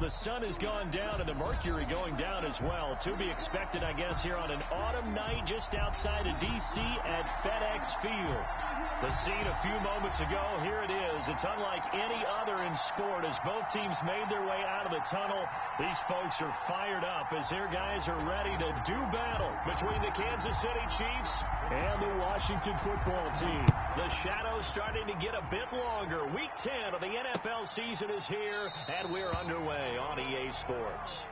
the sun has gone down and the mercury going down as well. To be expected, I guess, here on an autumn night just outside of D.C. at FedEx Field. The scene a few moments ago, here it is. It's unlike any other in sport as both teams made their way out of the tunnel. These folks are fired up as their guys are ready to do battle between the Kansas City Chiefs and the Washington football team. The shadows starting to get a bit longer. Week 10 of the NFL season is here, and we're underway on EA Sports.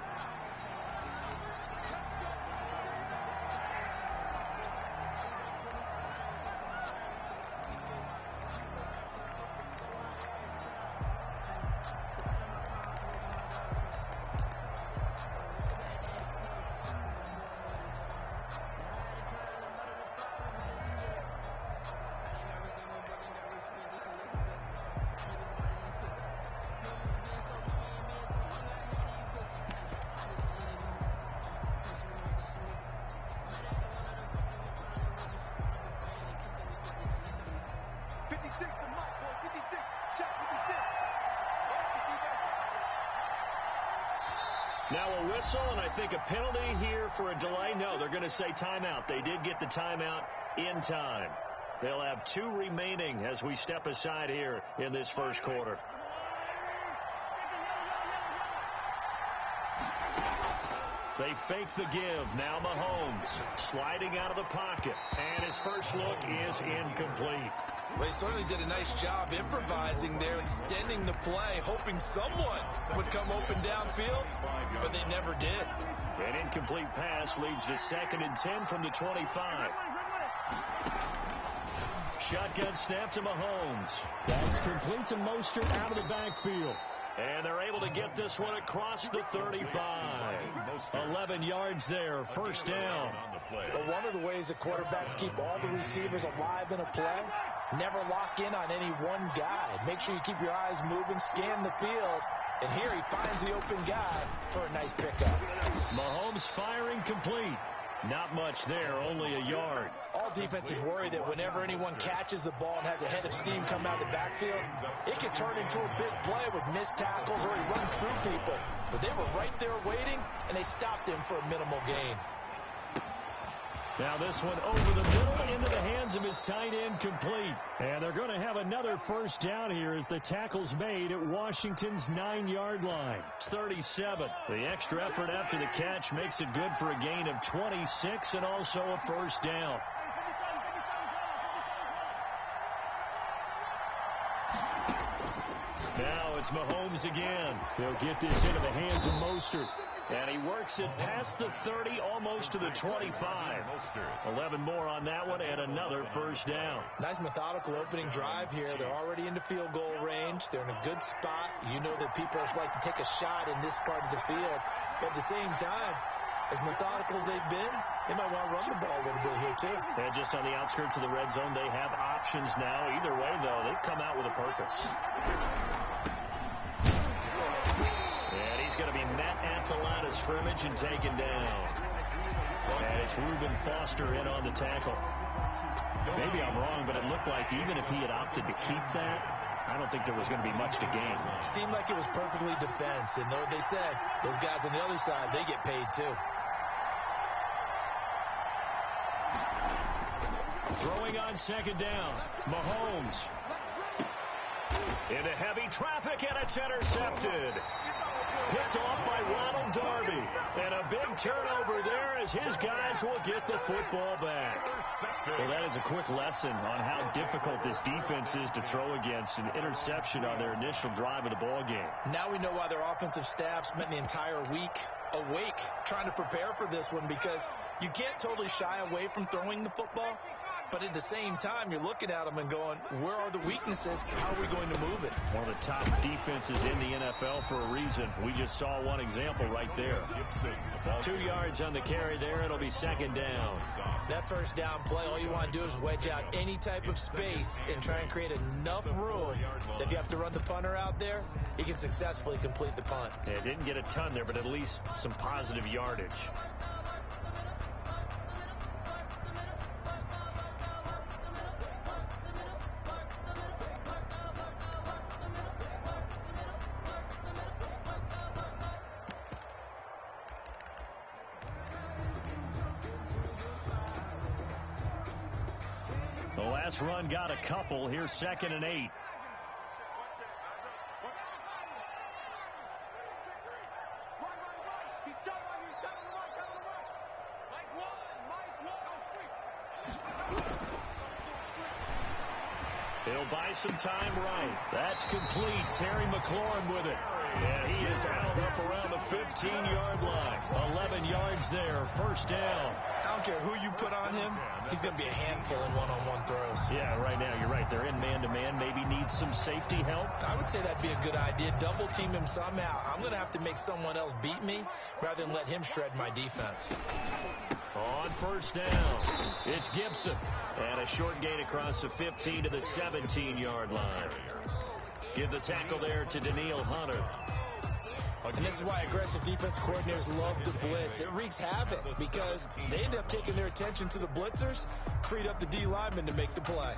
Now a whistle, and I think a penalty here for a delay. No, they're going to say timeout. They did get the timeout in time. They'll have 2 remaining as we step aside here in this first quarter. They fake the give. Now Mahomes sliding out of the pocket. And his first look is incomplete. Well, he certainly did a nice job improvising there, extending the play, hoping someone would come open downfield, but they never did. An incomplete pass leads to 2nd and 10 from the 25. Shotgun snap to Mahomes. That's complete to Mostert out of the backfield. And they're able to get this one across the 35. 11 yards there, first down. Well, one of the ways that quarterbacks keep all the receivers alive in a play, never lock in on any one guy. Make sure you keep your eyes moving, scan the field. And here he finds the open guy for a nice pickup. Mahomes firing complete. Not much there, only a yard. All defenses worry that whenever anyone catches the ball and has a head of steam come out of the backfield, it can turn into a big play with missed tackles or he runs through people. But they were right there waiting, and they stopped him for a minimal gain. Now this one over the middle into the hands of his tight end, complete. And they're going to have another first down here as the tackle's made at Washington's 9-yard line. 37. The extra effort after the catch makes it good for a gain of 26 and also a first down. Now it's Mahomes again. He'll get this into the hands of Mostert. And he works it past the 30, almost to the 25. 11 more on that one, and another first down. Nice methodical opening drive here. They're already into field goal range. They're in a good spot. You know that people like to take a shot in this part of the field. But at the same time, as methodical as they've been, they might want to run the ball a little bit here, too. And just on the outskirts of the red zone, they have options now. Either way, though, they've come out with a purpose. And he's going to be met at the line of scrimmage and taken down. And it's Reuben Foster in on the tackle. Maybe I'm wrong, but it looked like even if he had opted to keep that, I don't think there was going to be much to gain. Seemed like it was perfectly defense. And though they said those guys on the other side, they get paid too. Throwing on second down, Mahomes. Into heavy traffic, and it's intercepted. Picked off by Ronald Darby. And a big turnover there as his guys will get the football back. Well, that is a quick lesson on how difficult this defense is to throw against. An interception on their initial drive of the ball game. Now we know why their offensive staff spent the entire week awake trying to prepare for this one, because you can't totally shy away from throwing the football. But at the same time, you're looking at them and going, where are the weaknesses? How are we going to move it? One of the top defenses in the NFL for a reason. We just saw one example right there. 2 yards on the carry there. It'll be second down. That first down play, all you want to do is wedge out any type of space and try and create enough room that if you have to run the punter out there, he can successfully complete the punt. Yeah, didn't get a ton there, but at least some positive yardage. last run got a couple. Here's 2nd and 8. He'll buy some time right. That's complete. Terry McLaurin with it. And he is out up around the 15-yard line. 11 yards there. First down. I don't care who you put on him. He's going to be a handful in one-on-one throws. Yeah, right now you're right. They're in man-to-man. Maybe needs some safety help. I would say that'd be a good idea. Double team him somehow. I'm going to have to make someone else beat me rather than let him shred my defense. On first down, it's Gibson. And a short gain across the 15 to the 17-yard line. Give the tackle there to Daniil Hunter. And this is why aggressive defense coordinators love to blitz. It wreaks havoc because they end up taking their attention to the blitzers, freed up the D lineman to make the play.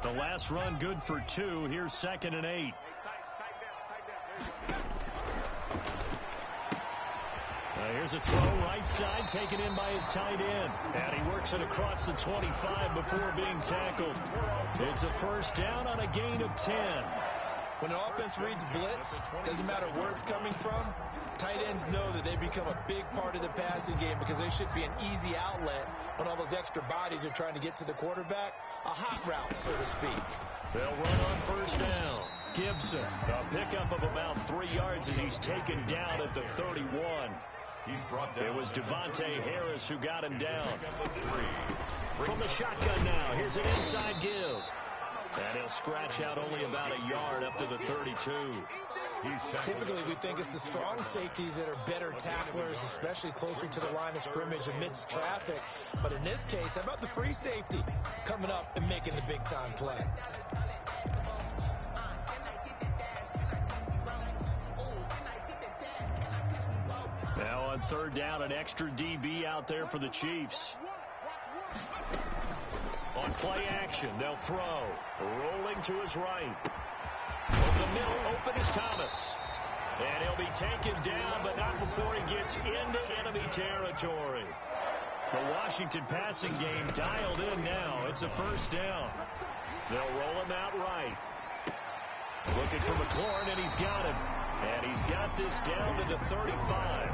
The last run good for 2. Here's 2nd and 8. Here's a throw right side, taken in by his tight end. And he works it across the 25 before being tackled. It's a first down on a gain of 10. When an offense reads blitz, doesn't matter where it's coming from, tight ends know that they become a big part of the passing game because they should be an easy outlet when all those extra bodies are trying to get to the quarterback. A hot route, so to speak. They'll run on first down. Gibson, a pickup of about 3 yards as he's taken down at the 31. It was Devontae Harris who got him down. From the shotgun now, here's an inside give. And he'll scratch out only about a yard up to the 32. Typically, we think it's the strong safeties that are better tacklers, especially closer to the line of scrimmage amidst traffic. But in this case, how about the free safety coming up and making the big-time play? Now on third down, an extra DB out there for the Chiefs. On play action, they'll throw. Rolling to his right. Over the middle, open is Thomas. And he'll be taken down, but not before he gets into enemy territory. The Washington passing game dialed in now. It's a first down. They'll roll him out right. Looking for McLaurin, and he's got him. And he's got this down to the 35.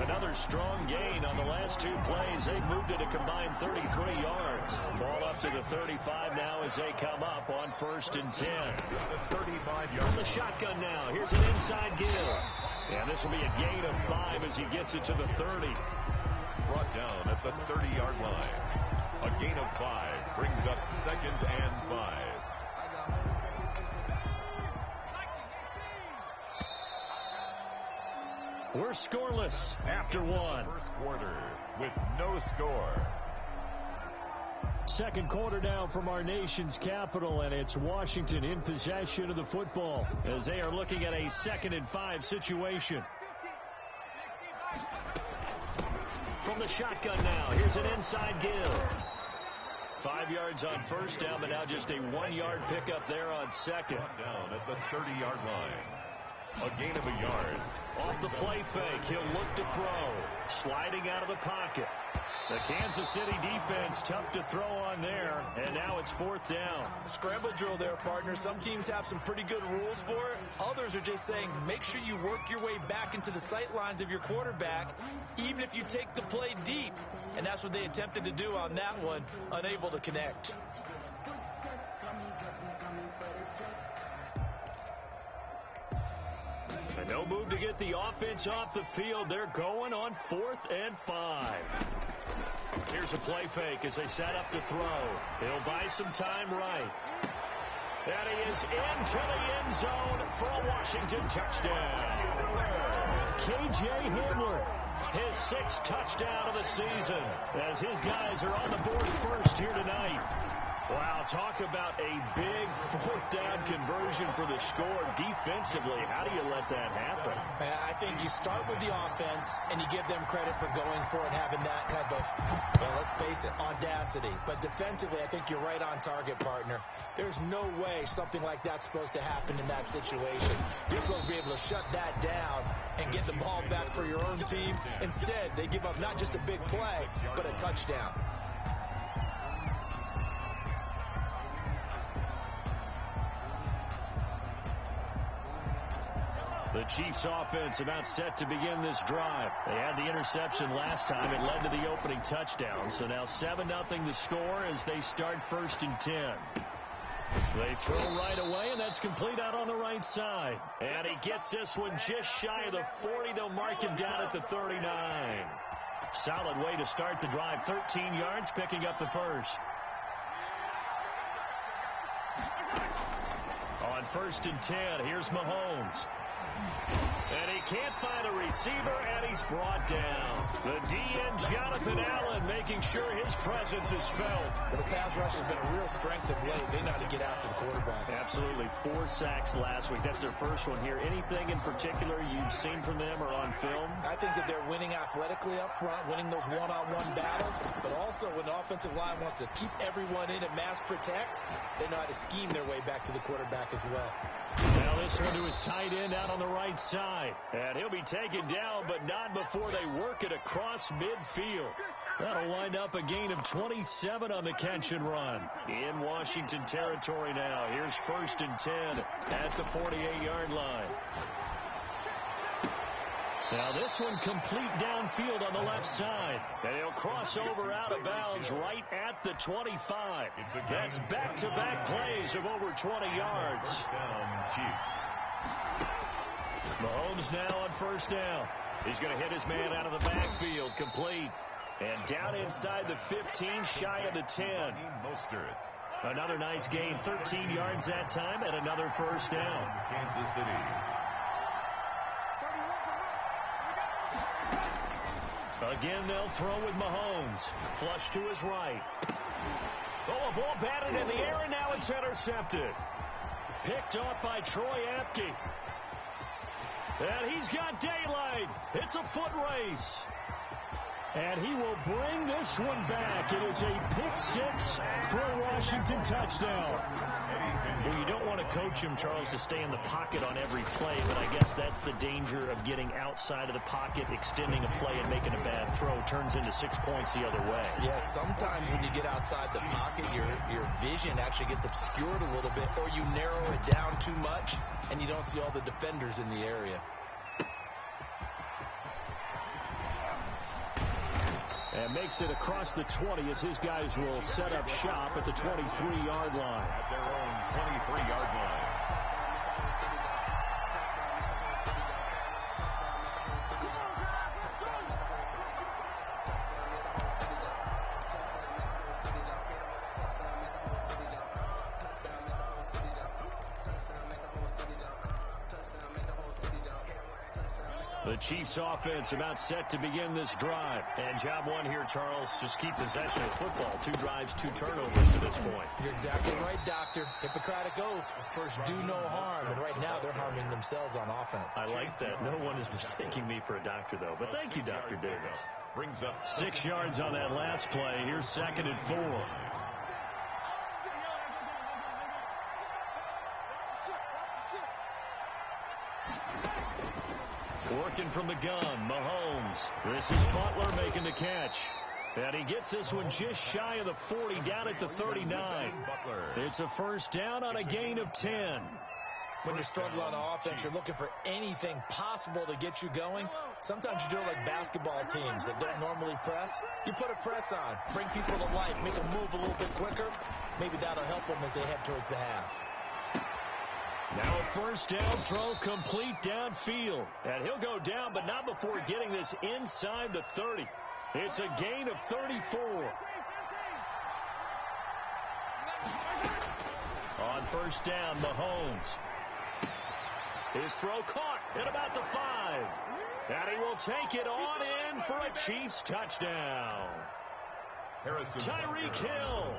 Another strong gain on the last 2 plays. They've moved it a combined 33 yards. Ball up to the 35 now as they come up on 1st and 10. 35 yards. From the shotgun now. Here's an inside give. And this will be a gain of 5 as he gets it to the 30. Brought down at the 30-yard line. A gain of 5 brings up 2nd and 5. We're scoreless after 1. First quarter with no score. Second quarter now from our nation's capital, and it's Washington in possession of the football as they are looking at a 2nd and 5 situation. From the shotgun now, here's an inside give. 5 yards on first down, but now just a 1-yard pickup there on second. Down at the 30-yard line. A gain of a yard. Off the play fake, he'll look to throw. Sliding out of the pocket. The Kansas City defense tough to throw on there, and now it's 4th down. Scramble drill there, partner. Some teams have some pretty good rules for it. Others are just saying make sure you work your way back into the sight lines of your quarterback, even if you take the play deep. And that's what they attempted to do on that one, unable to connect. And no move to get the offense off the field. They're going on 4th and 5. Here's a play fake as they set up to throw. He'll buy some time right. And he is into the end zone for a Washington touchdown. K.J. Hamler, his 6th touchdown of the season, as his guys are on the board first here tonight. Wow, talk about a big fourth down conversion for the score. Defensively, how do you let that happen? I think you start with the offense, and you give them credit for going for it, having that type of, well, let's face it, audacity. But defensively, I think you're right on target, partner. There's no way something like that's supposed to happen in that situation. You're supposed to be able to shut that down and get the ball back for your own team. Instead, they give up not just a big play, but a touchdown. The Chiefs offense about set to begin this drive. They had the interception last time. It led to the opening touchdown. So now 7-0 the score as they start 1st and 10. They throw right away, and that's complete out on the right side. And he gets this one just shy of the 40. They'll mark him down at the 39. Solid way to start the drive. 13 yards, picking up the first. On 1st and 10, here's Mahomes. And he can't find a receiver, and he's brought down. The DN, Jonathan Allen, making sure his presence is felt. Well, the pass rush has been a real strength of late. They know how to get after the quarterback. Absolutely. 4 sacks last week. That's their first one here. Anything in particular you've seen from them or on film? I think that they're winning athletically up front, winning those one-on-one battles, but also when the offensive line wants to keep everyone in and mass protect, they know how to scheme their way back to the quarterback as well. Now this one to his tight end out on the right side. And he'll be taken down, but not before they work it across midfield. That'll wind up a gain of 27 on the catch and run. In Washington territory now. Here's 1st and 10 at the 48-yard line. Now this one complete downfield on the left side. And he'll cross over out of bounds right at the 25. That's back-to-back plays of over 20 yards. First down, Chiefs. Mahomes now on 1st down. He's going to hit his man out of the backfield. Complete. And down inside the 15, shy of the 10. Another nice gain. 13 yards that time and another 1st down. Kansas City. Again, they'll throw with Mahomes. Flush to his right. Oh, a ball batted in the air, and now it's intercepted. Picked off by Troy Apke. And he's got daylight. It's a foot race. And he will bring this one back. It is a pick-6 for a Washington touchdown. Well, you don't want to coach him, Charles, to stay in the pocket on every play, but I guess that's the danger of getting outside of the pocket, extending a play, and making a bad throw. Turns into 6 points the other way. Yeah, sometimes when you get outside the pocket, your vision actually gets obscured a little bit, or you narrow it down too much, and you don't see all the defenders in the area. And makes it across the 20 as his guys will set up shop at the 23-yard line. At their own 23-yard line. The Chiefs offense about set to begin this drive. And job one here, Charles, just keep possession of the football. 2 drives, 2 turnovers to this point. You're exactly right, Doctor. Hippocratic oath, first do no harm. And right now they're harming themselves on offense. I like that. No one is mistaking me for a doctor, though. But thank you, Dr. Davis. Brings up 6 yards on that last play. Here's 2nd and 4. Working from the gun, Mahomes. This is Butler making the catch. And he gets this one just shy of the 40, down at the 39. It's a 1st down on a gain of 10. When you're struggling on offense, you're looking for anything possible to get you going. Sometimes you do it like basketball teams that don't normally press. You put a press on, bring people to life, make them move a little bit quicker. Maybe that'll help them as they head towards the half. Now a 1st down throw complete downfield. And he'll go down, but not before getting this inside the 30. It's a gain of 34. On 1st down, Mahomes. His throw caught at about the 5. And he will take it on in for a Chiefs touchdown. Tyreek Hill,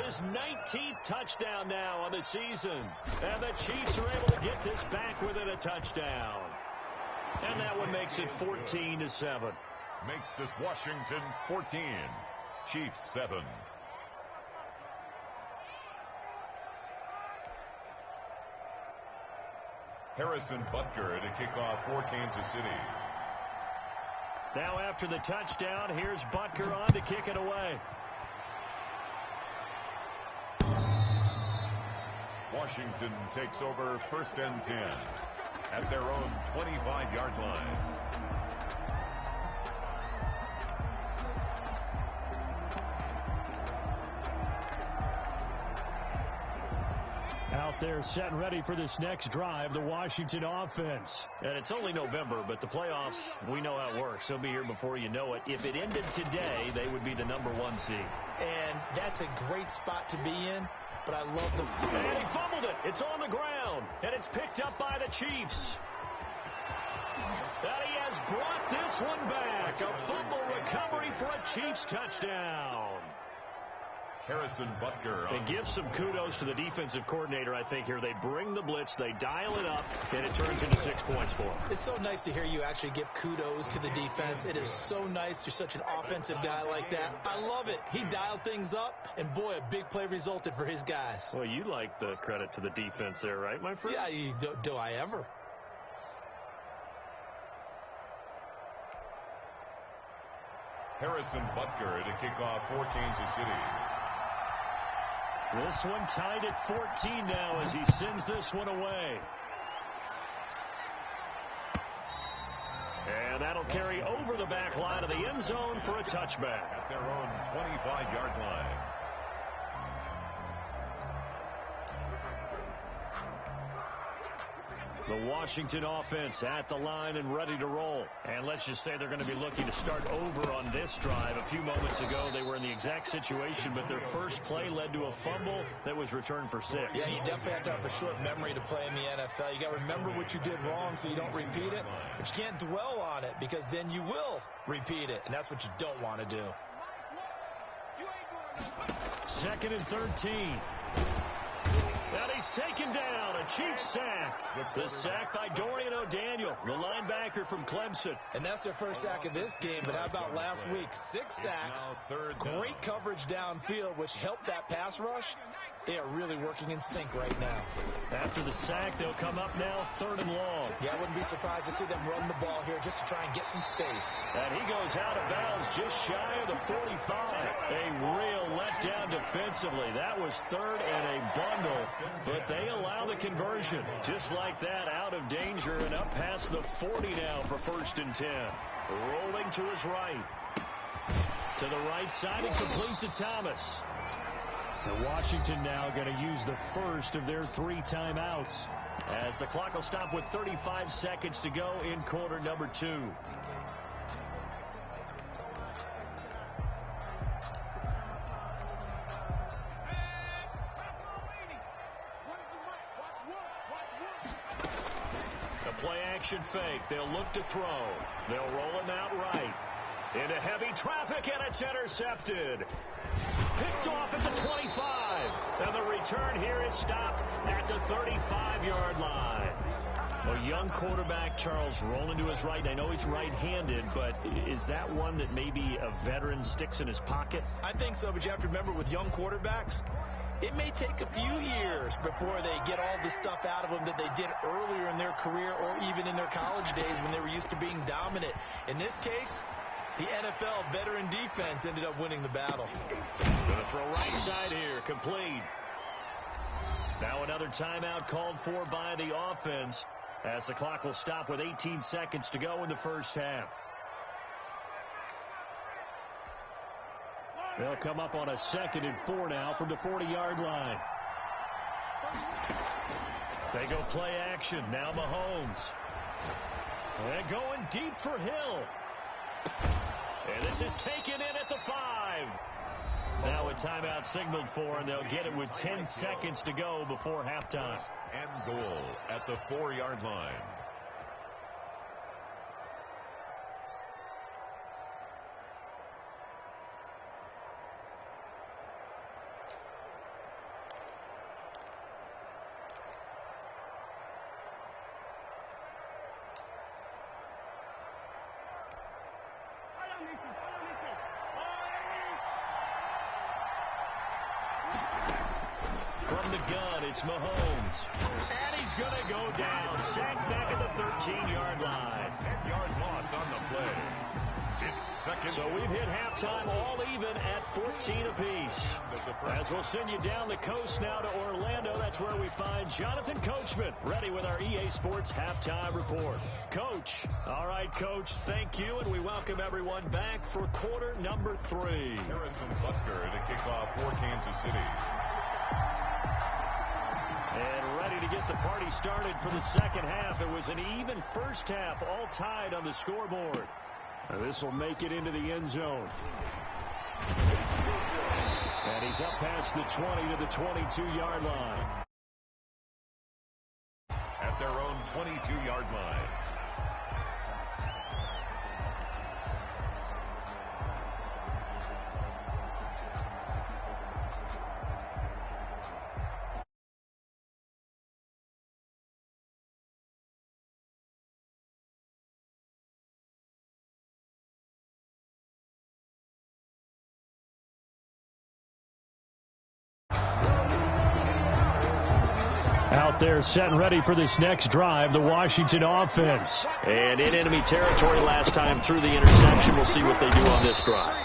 his 19th touchdown now on the season. And the Chiefs are able to get this back within a touchdown. And that one makes it 14-7. Makes this Washington 14, Chiefs 7. Harrison Butker to kick off for Kansas City. Now after the touchdown, here's Butker on to kick it away. Washington takes over 1st and 10 at their own 25-yard line. Out there set and ready for this next drive, the Washington offense. And it's only November, but the playoffs, we know how it works. They'll be here before you know it. If it ended today, they would be the #1 seed. And that's a great spot to be in, but I love the... And he fumbled it. It's on the ground, and it's picked up by the Chiefs. And he has brought this one back. A fumble recovery for a Chiefs touchdown. Harrison Butker. They give some kudos to the defensive coordinator, I think, here. They bring the blitz, they dial it up, and it turns into 6 points for them. It's so nice to hear you actually give kudos to the defense. It is so nice. You're such an offensive guy like that. I love it. He dialed things up, and boy, a big play resulted for his guys. Well, you like the credit to the defense there, right, my friend? Yeah, do I ever? Harrison Butker to kick off for Kansas City. This one tied at 14 now as he sends this one away. And that'll carry over the back line of the end zone for a touchback. At their own 25-yard line. The Washington offense at the line and ready to roll. And let's just say they're going to be looking to start over on this drive. A few moments ago, they were in the exact situation, but their first play led to a fumble that was returned for 6. Yeah, you definitely have to have a short memory to play in the NFL. You got to remember what you did wrong so you don't repeat it, but you can't dwell on it because then you will repeat it, and that's what you don't want to do. 2nd and 13. And he's taken down. A Chiefs sack. The sack by Dorian O'Daniel, the linebacker from Clemson. And that's their first sack of this game, but how about last week? 6 sacks, great coverage downfield, which helped that pass rush. They are really working in sync right now. After the sack, they'll come up now 3rd and long. Yeah, I wouldn't be surprised to see them run the ball here just to try and get some space. And he goes out of bounds just shy of the 45. A real letdown defensively. That was 3rd and a bundle, but they allow the conversion. Just like that, out of danger and up past the 40 now for 1st and 10. Rolling to his right. To the right side and complete to Thomas. And Washington now going to use the first of their 3 timeouts as the clock will stop with 35 seconds to go in quarter number 2. The play action fake. They'll look to throw. They'll roll him out right. Into heavy traffic, and it's intercepted. Picked off at the 25. And the return here is stopped at the 35-yard line. A young quarterback, Charles, rolling to his right. I know he's right-handed, but is that one that maybe a veteran sticks in his pocket? I think so, but you have to remember with young quarterbacks, it may take a few years before they get all the stuff out of them that they did earlier in their career or even in their college days when they were used to being dominant. In this case, the NFL veteran defense ended up winning the battle. Gonna throw right side here, complete. Now another timeout called for by the offense as the clock will stop with 18 seconds to go in the first half. They'll come up on a 2nd and 4 now from the 40-yard line. They go play action. Now Mahomes. And going deep for Hill. And this is taken in at the 5. Now a timeout signaled for, and they'll get it with 10 seconds to go before halftime. And goal at the 4-yard line. the gun. It's Mahomes. And he's going to go down. Sacked back at the 13-yard line. 10-yard loss on the play. It's second. So we've hit halftime all even at 14 apiece. As we'll send you down the coast now to Orlando, that's where we find Jonathan Coachman, ready with our EA Sports halftime report. Coach. All right, Coach, thank you, and we welcome everyone back for quarter number 3. Harrison Butker to kick off for Kansas City. And ready to get the party started for the second half. It was an even first half, all tied on the scoreboard. This will make it into the end zone. And he's up past the 20 to the 22-yard line. At their own 22-yard line. Out there set and ready for this next drive, the Washington offense. And in enemy territory last time through the interception. We'll see what they do on this drive.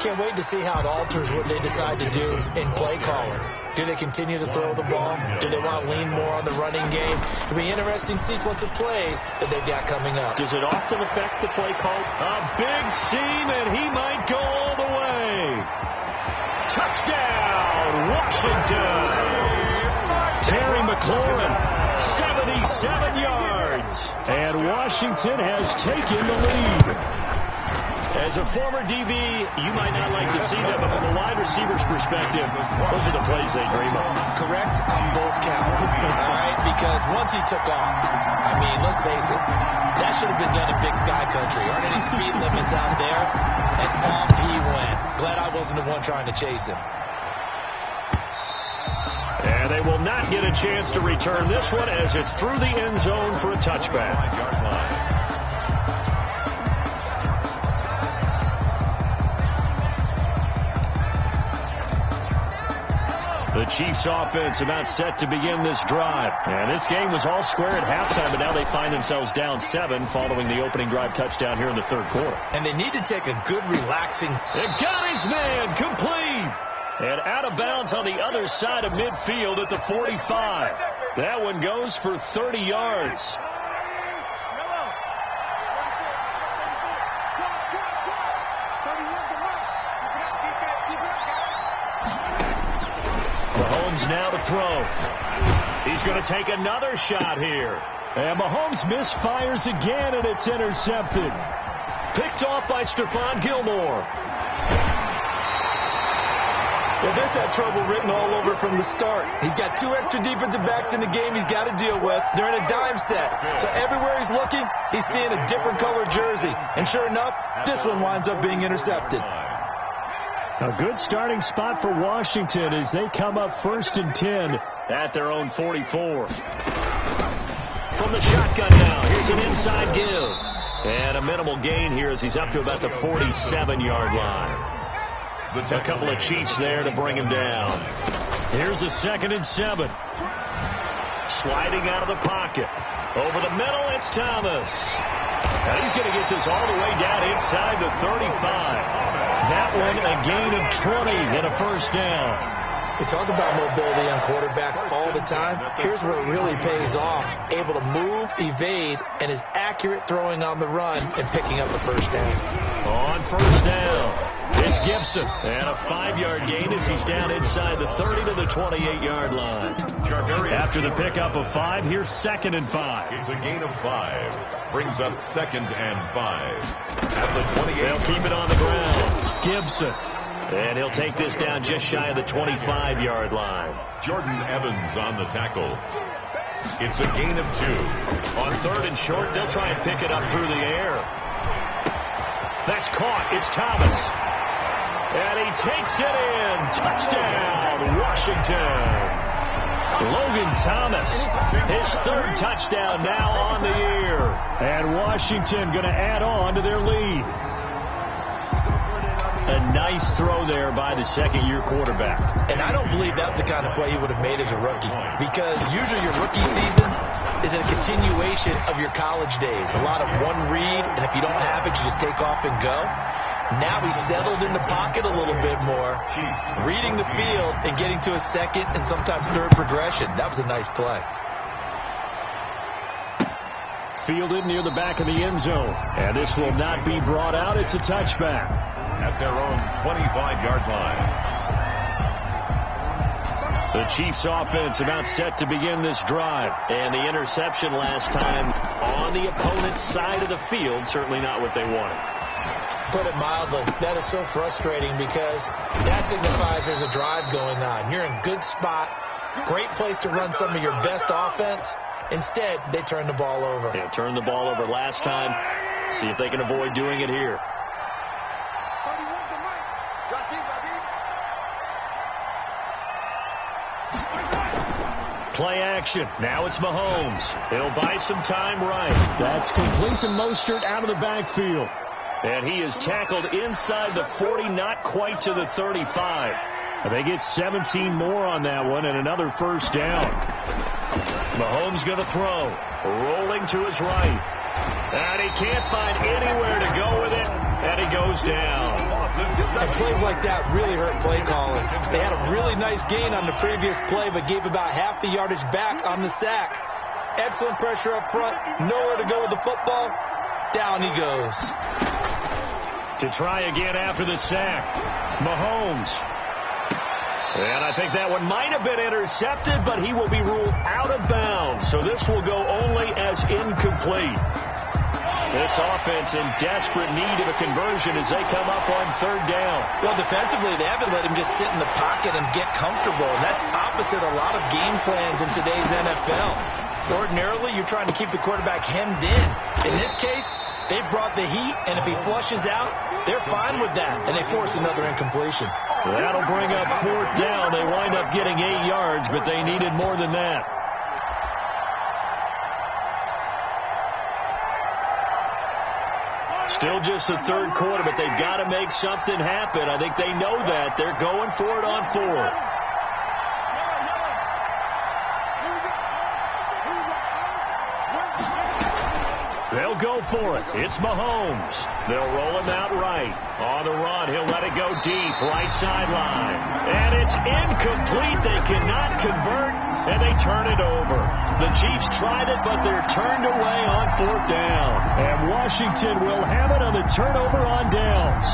Can't wait to see how it alters what they decide to do in play calling. Do they continue to throw the ball? Do they want to lean more on the running game? It'll be an interesting sequence of plays that they've got coming up. Does it often affect the play call? A big seam, and he might go all the way. Touchdown, Washington. Terry McLaurin, 77 yards. And Washington has taken the lead. As a former DB, you might not like to see that, but from a wide receiver's perspective, those are the plays they dream of. Correct on both counts. All right, because once he took off, I mean, let's face it, that should have been done in Big Sky Country. Aren't any speed limits out there? And off he went. Glad I wasn't the one trying to chase him. And they will not get a chance to return this one as it's through the end zone for a touchback. The Chiefs offense about set to begin this drive. And this game was all square at halftime, but now they find themselves down 7 following the opening drive touchdown here in the third quarter. And they need to take a good relaxing. It got his man complete. And out of bounds on the other side of midfield at the 45. That one goes for 30 yards. Mahomes now to throw. He's going to take another shot here. And Mahomes misfires again, and it's intercepted. Picked off by Stephon Gilmore. Well, this had trouble written all over from the start. He's got 2 extra defensive backs in the game he's got to deal with. They're in a dime set. So everywhere he's looking, he's seeing a different color jersey. And sure enough, this one winds up being intercepted. A good starting spot for Washington as they come up 1st and 10 at their own 44. From the shotgun now, here's an inside give. And a minimal gain here as he's up to about the 47-yard line. A couple of Chiefs there to bring him down. Here's a 2nd and 7. Sliding out of the pocket. Over the middle, it's Thomas. And he's going to get this all the way down inside the 35. That one a gain of 20 and a first down. We talk about mobility on quarterbacks all the time. Here's where it really pays off. Able to move, evade, and is accurate throwing on the run and picking up the first down. On first down, it's Gibson. And a 5-yard gain as he's down inside the 30 to the 28-yard line. After the pickup of 5, here's 2nd and 5. It's a gain of 5. Brings up 2nd and 5. At the 28. They'll keep it on the ground. Gibson. And he'll take this down just shy of the 25-yard line. Jordan Evans on the tackle. It's a gain of 2. On 3rd and short, they'll try and pick it up through the air. That's caught. It's Thomas. And he takes it in. Touchdown, Washington. Logan Thomas, his 3rd touchdown now on the year. And Washington going to add on to their lead. A nice throw there by the second-year quarterback. And I don't believe that's the kind of play he would have made as a rookie, because usually your rookie season is a continuation of your college days. A lot of one read, and if you don't have it, you just take off and go. Now he's settled in the pocket a little bit more, reading the field and getting to a second and sometimes third progression. That was a nice play. Fielded near the back of the end zone. And this will not be brought out. It's a touchback. At their own 25-yard line. The Chiefs offense about set to begin this drive. And the interception last time on the opponent's side of the field. Certainly not what they wanted. Put it mildly, that is so frustrating because that signifies there's a drive going on. You're in a good spot, great place to run some of your best offense. Instead, they turn the ball over. Yeah, turned the ball over last time. See if they can avoid doing it here. Play action. Now it's Mahomes. He'll buy some time right. That's complete to Mostert out of the backfield. And he is tackled inside the 40, not quite to the 35. And they get 17 more on that one and another first down. Mahomes going to throw. Rolling to his right. And he can't find anywhere to go with it. And he goes down. And plays like that really hurt play calling. They had a really nice gain on the previous play, but gave about half the yardage back on the sack. Excellent pressure up front. Nowhere to go with the football. Down he goes. To try again after the sack. Mahomes. And I think that one might have been intercepted, but he will be ruled out of bounds. So this will go only as incomplete. This offense in desperate need of a conversion as they come up on third down. Well, defensively, they haven't let him just sit in the pocket and get comfortable. And that's opposite a lot of game plans in today's NFL. Ordinarily, you're trying to keep the quarterback hemmed in. In this case, they brought the heat, and if he flushes out, they're fine with that, and they force another incompletion. That'll bring up fourth down. They wind up getting 8 yards, but they needed more than that. Still just the third quarter, but they've got to make something happen. I think they know that. They're going for it on fourth. They'll go for it. It's Mahomes. They'll roll him out right. On the run, he'll let it go deep, right sideline. And it's incomplete. They cannot convert, and they turn it over. The Chiefs tried it, but they're turned away on fourth down. And Washington will have it on the turnover on downs.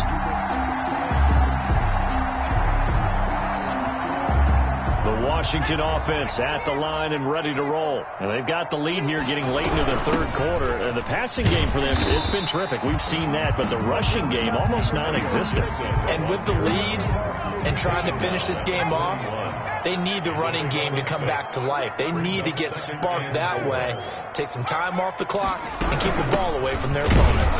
The Washington offense at the line and ready to roll. And they've got the lead here getting late into the third quarter. And the passing game for them, it's been terrific. We've seen that, but the rushing game almost non-existent. And with the lead and trying to finish this game off, they need the running game to come back to life. They need to get sparked that way, take some time off the clock, and keep the ball away from their opponents.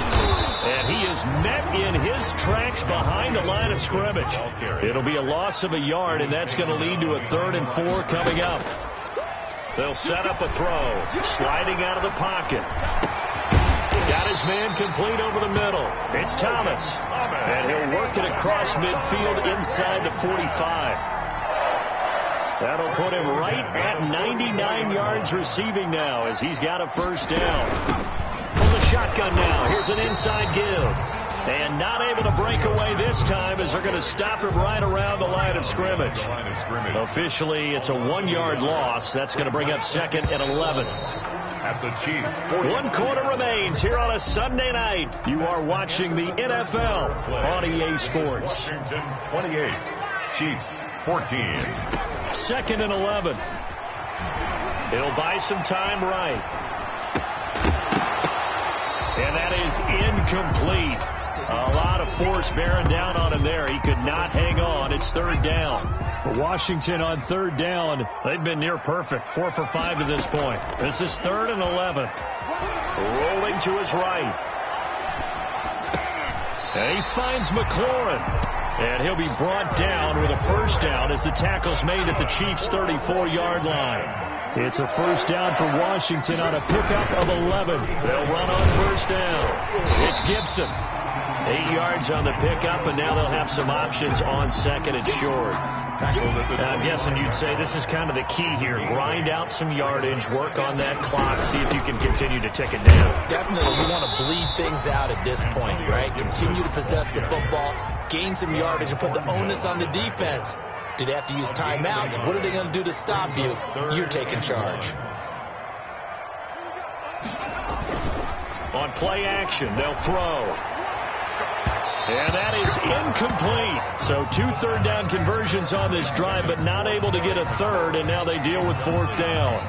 And he is met in his tracks behind the line of scrimmage. It'll be a loss of a yard, and that's going to lead to a 3rd and 4 coming up. They'll set up a throw, sliding out of the pocket. Got his man complete over the middle. It's Thomas. And he'll work it across midfield inside the 45. That'll put him right at 99 yards receiving now as he's got a first down. From the shotgun now, here's an inside give. And not able to break away this time as they're going to stop him right around the line of scrimmage. Officially, it's a 1-yard loss. That's going to bring up 2nd and 11. At the Chiefs. 1 quarter remains here on a Sunday night. You are watching the NFL on EA Sports. Washington 28, Chiefs 14. 2nd and 11. He'll buy some time right. And that is incomplete. A lot of force bearing down on him there. He could not hang on. It's 3rd down. Washington on 3rd down. They've been near perfect. 4 for 5 to this point. This is 3rd and 11. Rolling to his right. And he finds McLaurin. And he'll be brought down with a first down as the tackle's made at the Chiefs' 34-yard line. It's a first down for Washington on a pickup of 11. They'll run on first down. It's Gibson. 8 yards on the pickup, and now they'll have some options on second and short. I'm guessing you'd say this is kind of the key here. Grind out some yardage, work on that clock, see if you can continue to tick it down. Definitely, you want to bleed things out at this point, right? Continue to possess the football, gain some yardage, and put the onus on the defense. Do they have to use timeouts? What are they going to do to stop you? You're taking charge. On play action, they'll throw. And that is incomplete. So 2 third-down conversions on this drive, but not able to get a third, and now they deal with 4th down.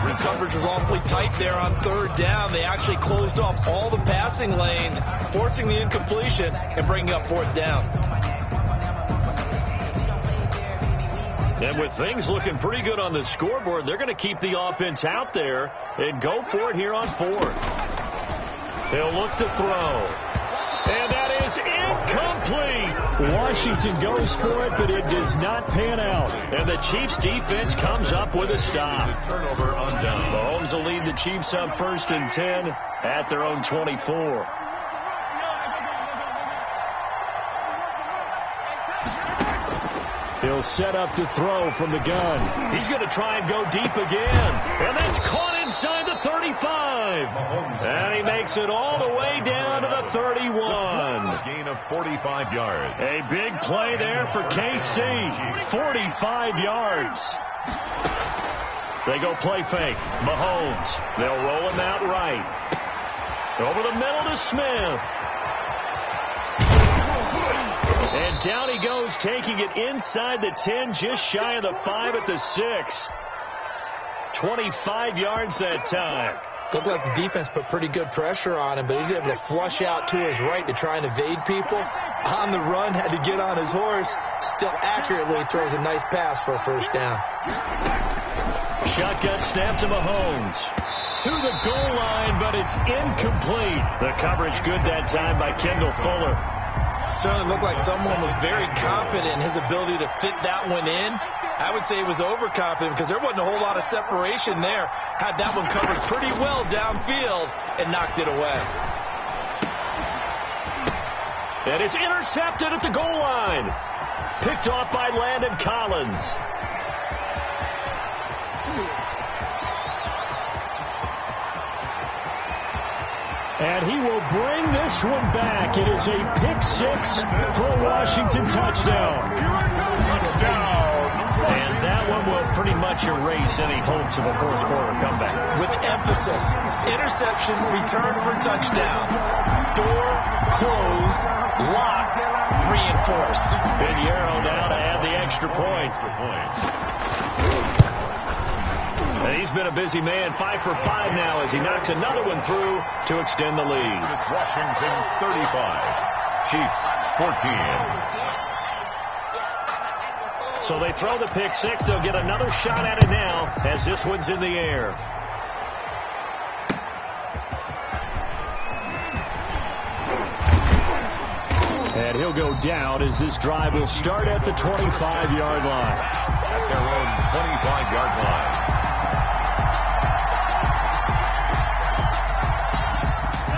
The coverage was awfully tight there on 3rd down. They actually closed off all the passing lanes, forcing the incompletion and bringing up 4th down. And with things looking pretty good on the scoreboard, they're going to keep the offense out there and go for it here on 4th. They'll look to throw. And that is incomplete. Washington goes for it, but it does not pan out. And the Chiefs defense comes up with a stop. Turnover on down. Mahomes will lead the Chiefs up 1st and 10 at their own 24. He'll set up to throw from the gun. He's going to try and go deep again. And that's caught inside the 35. And he makes it all the way down to the 31. A gain of 45 yards. A big play there for KC. 45 yards. They go play fake. Mahomes. They'll roll him out right. Over the middle to Smith. And down he goes, taking it inside the 10, just shy of the 5 at the 6. 25 yards that time. Looked like the defense put pretty good pressure on him, but he's able to flush out to his right to try and evade people. On the run, had to get on his horse. Still accurately throws a nice pass for a 1st down. Shotgun snap to Mahomes. To the goal line, but it's incomplete. The coverage good that time by Kendall Fuller. Certainly looked like someone was very confident in his ability to fit that one in. I would say he was overconfident because there wasn't a whole lot of separation there. Had that one covered pretty well downfield and knocked it away. And it's intercepted at the goal line. Picked off by Landon Collins. And he will bring this one back. It is a pick-6 for a Washington touchdown. And that one will pretty much erase any hopes of a fourth-quarter comeback. With emphasis, interception, return for touchdown. Door closed, locked, reinforced. Pinheiro now to add the extra point. And he's been a busy man, 5 for 5 now as he knocks another one through to extend the lead. It's Washington 35, Chiefs 14. So they throw the pick-6. They'll get another shot at it now as this one's in the air. And he'll go down as this drive will start at the 25-yard line. At their own 25-yard line.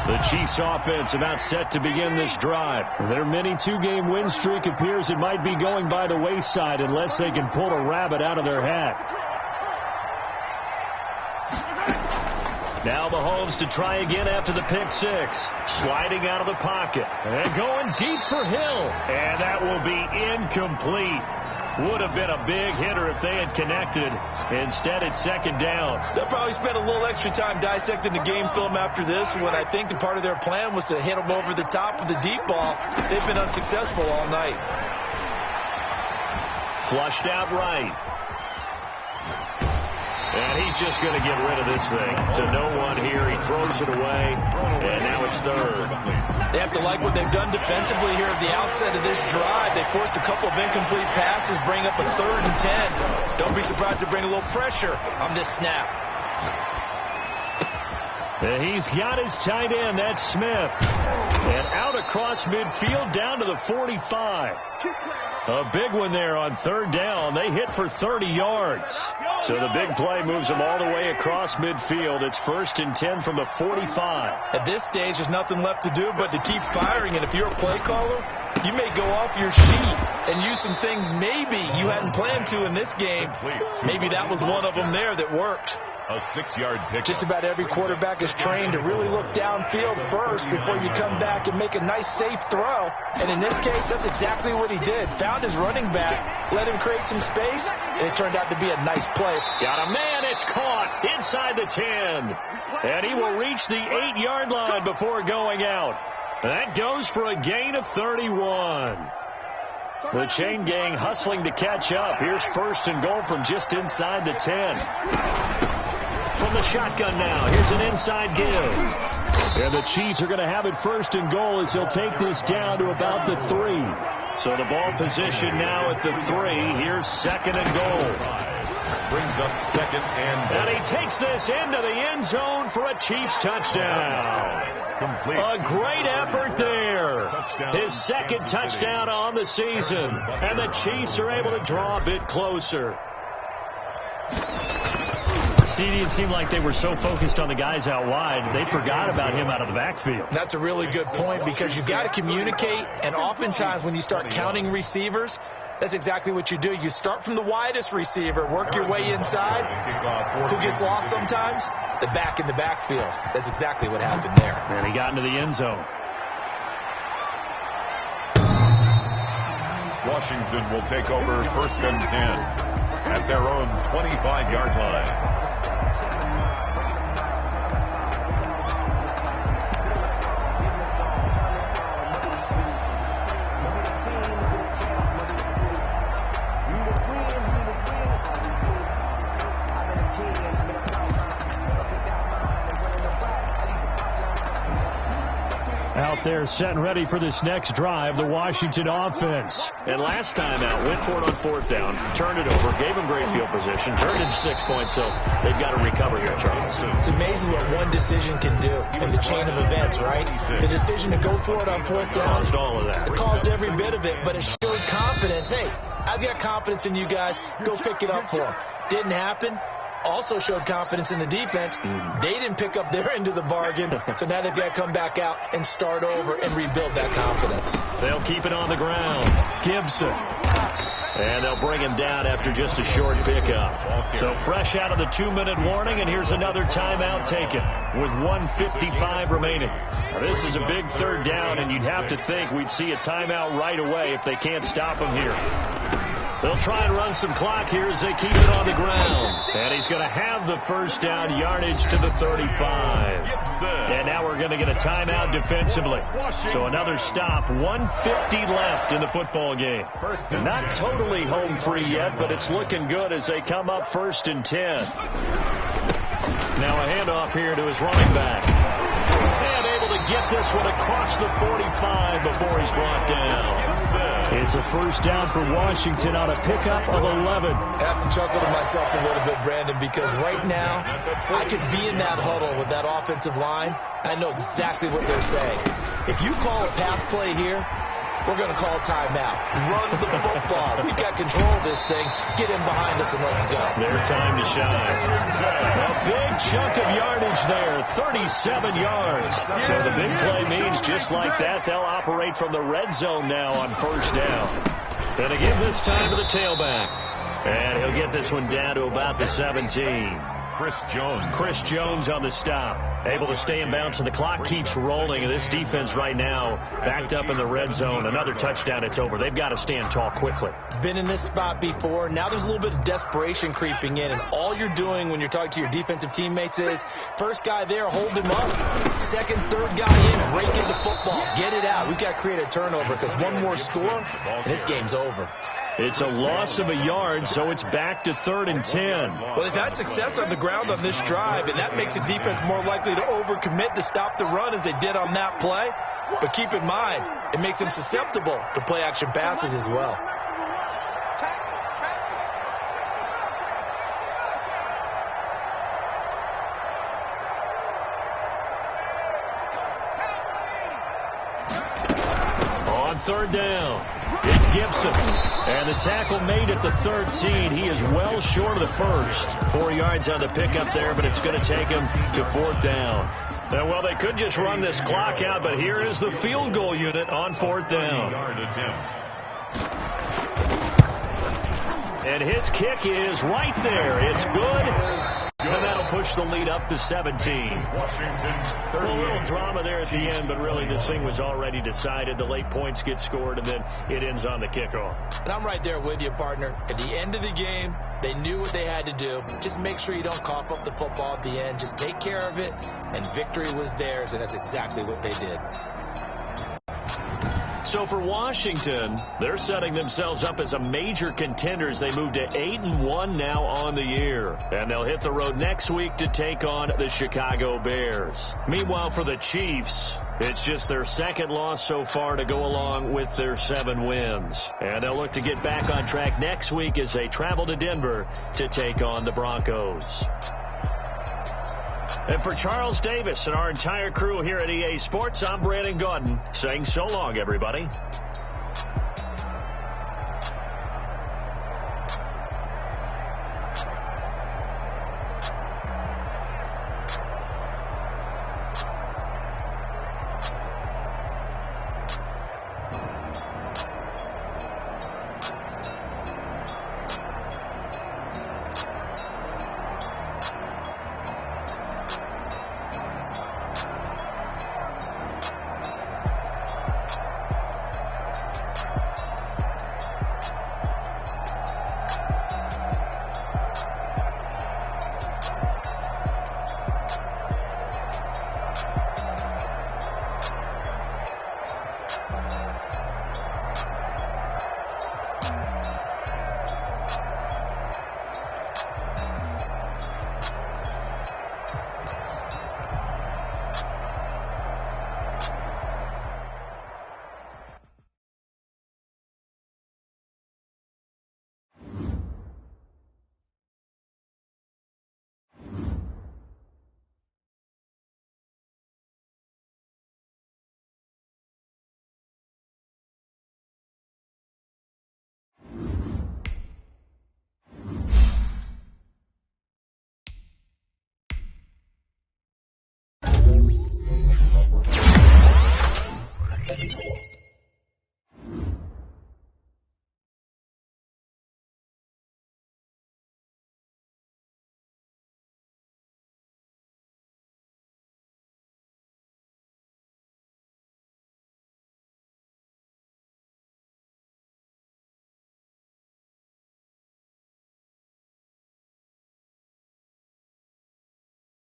The Chiefs offense about set to begin this drive. Their mini 2-game win streak appears it might be going by the wayside unless they can pull a rabbit out of their hat. Now Mahomes to try again after the pick-6. Sliding out of the pocket. And going deep for Hill. And that will be incomplete. Would have been a big hitter if they had connected. Instead, it's 2nd down. They'll probably spend a little extra time dissecting the game film after this when I think the part of their plan was to hit them over the top of the deep ball. They've been unsuccessful all night. Flushed out right. And he's just going to get rid of this thing. To no one here. He throws it away. And now it's 3rd. They have to like what they've done defensively here at the outset of this drive. They forced a couple of incomplete passes, bring up a 3rd and 10. Don't be surprised to bring a little pressure on this snap. And he's got his tight end. That's Smith. And out across midfield down to the 45. A big one there on 3rd down. They hit for 30 yards. So the big play moves them all the way across midfield. It's 1st and 10 from the 45. At this stage, there's nothing left to do but to keep firing. And if you're a play caller, you may go off your sheet and use some things maybe you hadn't planned to in this game. Maybe that was one of them there that worked. A 6-yard pick. Just about every quarterback is trained to really look downfield first before you come back and make a nice, safe throw. And in this case, that's exactly what he did. Found his running back, let him create some space, and it turned out to be a nice play. Got a man. It's caught inside the 10. And he will reach the 8-yard line before going out. That goes for a gain of 31. The chain gang hustling to catch up. Here's 1st and goal from just inside the 10. From the shotgun now. Here's an inside give. And the Chiefs are going to have it 1st and goal as he'll take this down to about the 3. So the ball position now at the 3. Here's 2nd and goal. Brings up 2nd and goal. And he takes this into the end zone for a Chiefs touchdown. Complete. A great effort there. Touchdown. His 2nd touchdown on the season. And the Chiefs are able to draw a bit closer. It seemed like they were so focused on the guys out wide, they forgot about him out of the backfield. That's a really good point because you've got to communicate, and oftentimes when you start counting receivers, that's exactly what you do. You start from the widest receiver, work your way inside. Who gets lost sometimes? The back in the backfield. That's exactly what happened there. And he got into the end zone. Washington will take over 1st and 10 at their own 25-yard line. Out there set and ready for this next drive, the Washington offense. And last time out, went for it on 4th down, turned it over, gave them great field position, turned it to 6 points, so they've got to recover here, Charles. It's amazing what one decision can do in the chain of events, right? The decision to go for it on 4th down. Caused all of that. It caused every bit of it, but it showed confidence. Hey, I've got confidence in you guys. Go pick it up for them. Didn't happen. Also showed confidence in the defense. They didn't pick up their end of the bargain, so now they've got to come back out and start over and rebuild that confidence. They'll keep it on the ground. Gibson. And they'll bring him down after just a short pickup. So fresh out of the 2-minute warning, and here's another timeout taken with 1:55 remaining. Now, this is a big 3rd down, and you'd have to think we'd see a timeout right away if they can't stop him here. They'll try and run some clock here as they keep it on the ground. And he's going to have the 1st down, yardage to the 35. And now we're going to get a timeout defensively. So another stop, 1:50 left in the football game. Not totally home free yet, but it's looking good as they come up 1st and 10. Now a handoff here to his running back. And able to get this one across the 45 before he's brought down. It's a 1st down for Washington on a pickup of 11. I have to chuckle to myself a little bit, Brandon, because right now I could be in that huddle with that offensive line. I know exactly what they're saying. If you call a pass play here, we're going to call timeout. Run the football. We've got control of this thing. Get in behind us and let's go. Their time to shine. A big chunk of yardage there, 37 yards. So the big play means just like that, they'll operate from the red zone now on 1st down. And again this time to the tailback. And he'll get this one down to about the 17. Chris Jones on the stop. Able to stay in bounds, and the clock keeps rolling. And this defense right now backed up in the red zone. Another touchdown, it's over. They've got to stand tall quickly. Been in this spot before. Now there's a little bit of desperation creeping in. And all you're doing when you're talking to your defensive teammates is, first guy there, hold him up. 2nd, 3rd guy in, break into football. Get it out. We've got to create a turnover because one more score, and this game's over. It's a loss of a yard, so it's back to 3rd and 10. Well, they've had success on the ground on this drive, and that makes the defense more likely to overcommit to stop the run as they did on that play. But keep in mind, it makes them susceptible to play-action passes as well. third down. It's Gibson. And the tackle made at the 13. He is well short of the first. 4 yards on the pickup there, but it's going to take him to fourth down. And, well, they could just run this clock out, but here is the field goal unit on fourth down. And his kick is right there. It's good. And that'll push the lead up to 17. A little drama there at the end, but really this thing was already decided. The late points get scored, and then it ends on the kickoff. And I'm right there with you, partner. At the end of the game, they knew what they had to do. Just make sure you don't cough up the football at the end. Just take care of it, and victory was theirs, and that's exactly what they did. So for Washington, they're setting themselves up as a major contenders. They move to 8-1 now on the year. And they'll hit the road next week to take on the Chicago Bears. Meanwhile, for the Chiefs, it's just their second loss so far to go along with their 7 wins. And they'll look to get back on track next week as they travel to Denver to take on the Broncos. And for Charles Davis and our entire crew here at EA Sports, I'm Brandon Gaudin saying so long, everybody.